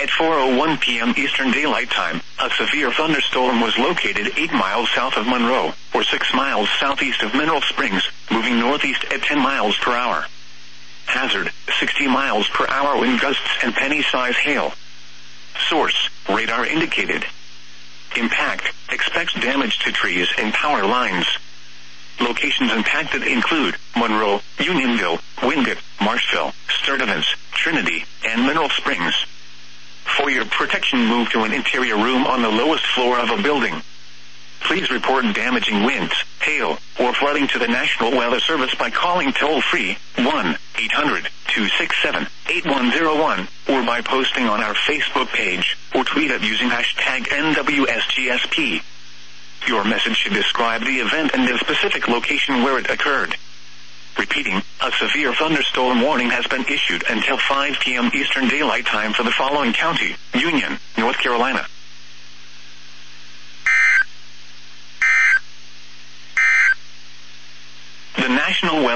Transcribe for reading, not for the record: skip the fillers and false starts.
At 4:01 p.m. Eastern Daylight Time, a severe thunderstorm was located 8 miles south of Monroe, or 6 miles southeast of Mineral Springs, moving northeast at 10 miles per hour. Hazard, 60 miles per hour wind gusts and penny-size hail. Source, radar indicated. Impact, expects damage to trees and power lines. Locations impacted include Monroe, Unionville, Wingate, Marshville, Sturdivant, Trinity, and Mineral Springs. For your protection, move to an interior room on the lowest floor of a building. Please report damaging winds, hail, or flooding to the National Weather Service by calling toll-free 1-800-267-8101 or by posting on our Facebook page or tweet it using hashtag NWSGSP. Your message should describe the event and the specific location where it occurred. Repeating, a severe thunderstorm warning has been issued until 5 p.m. Eastern Daylight Time for the following county: Union, North Carolina. The National Weather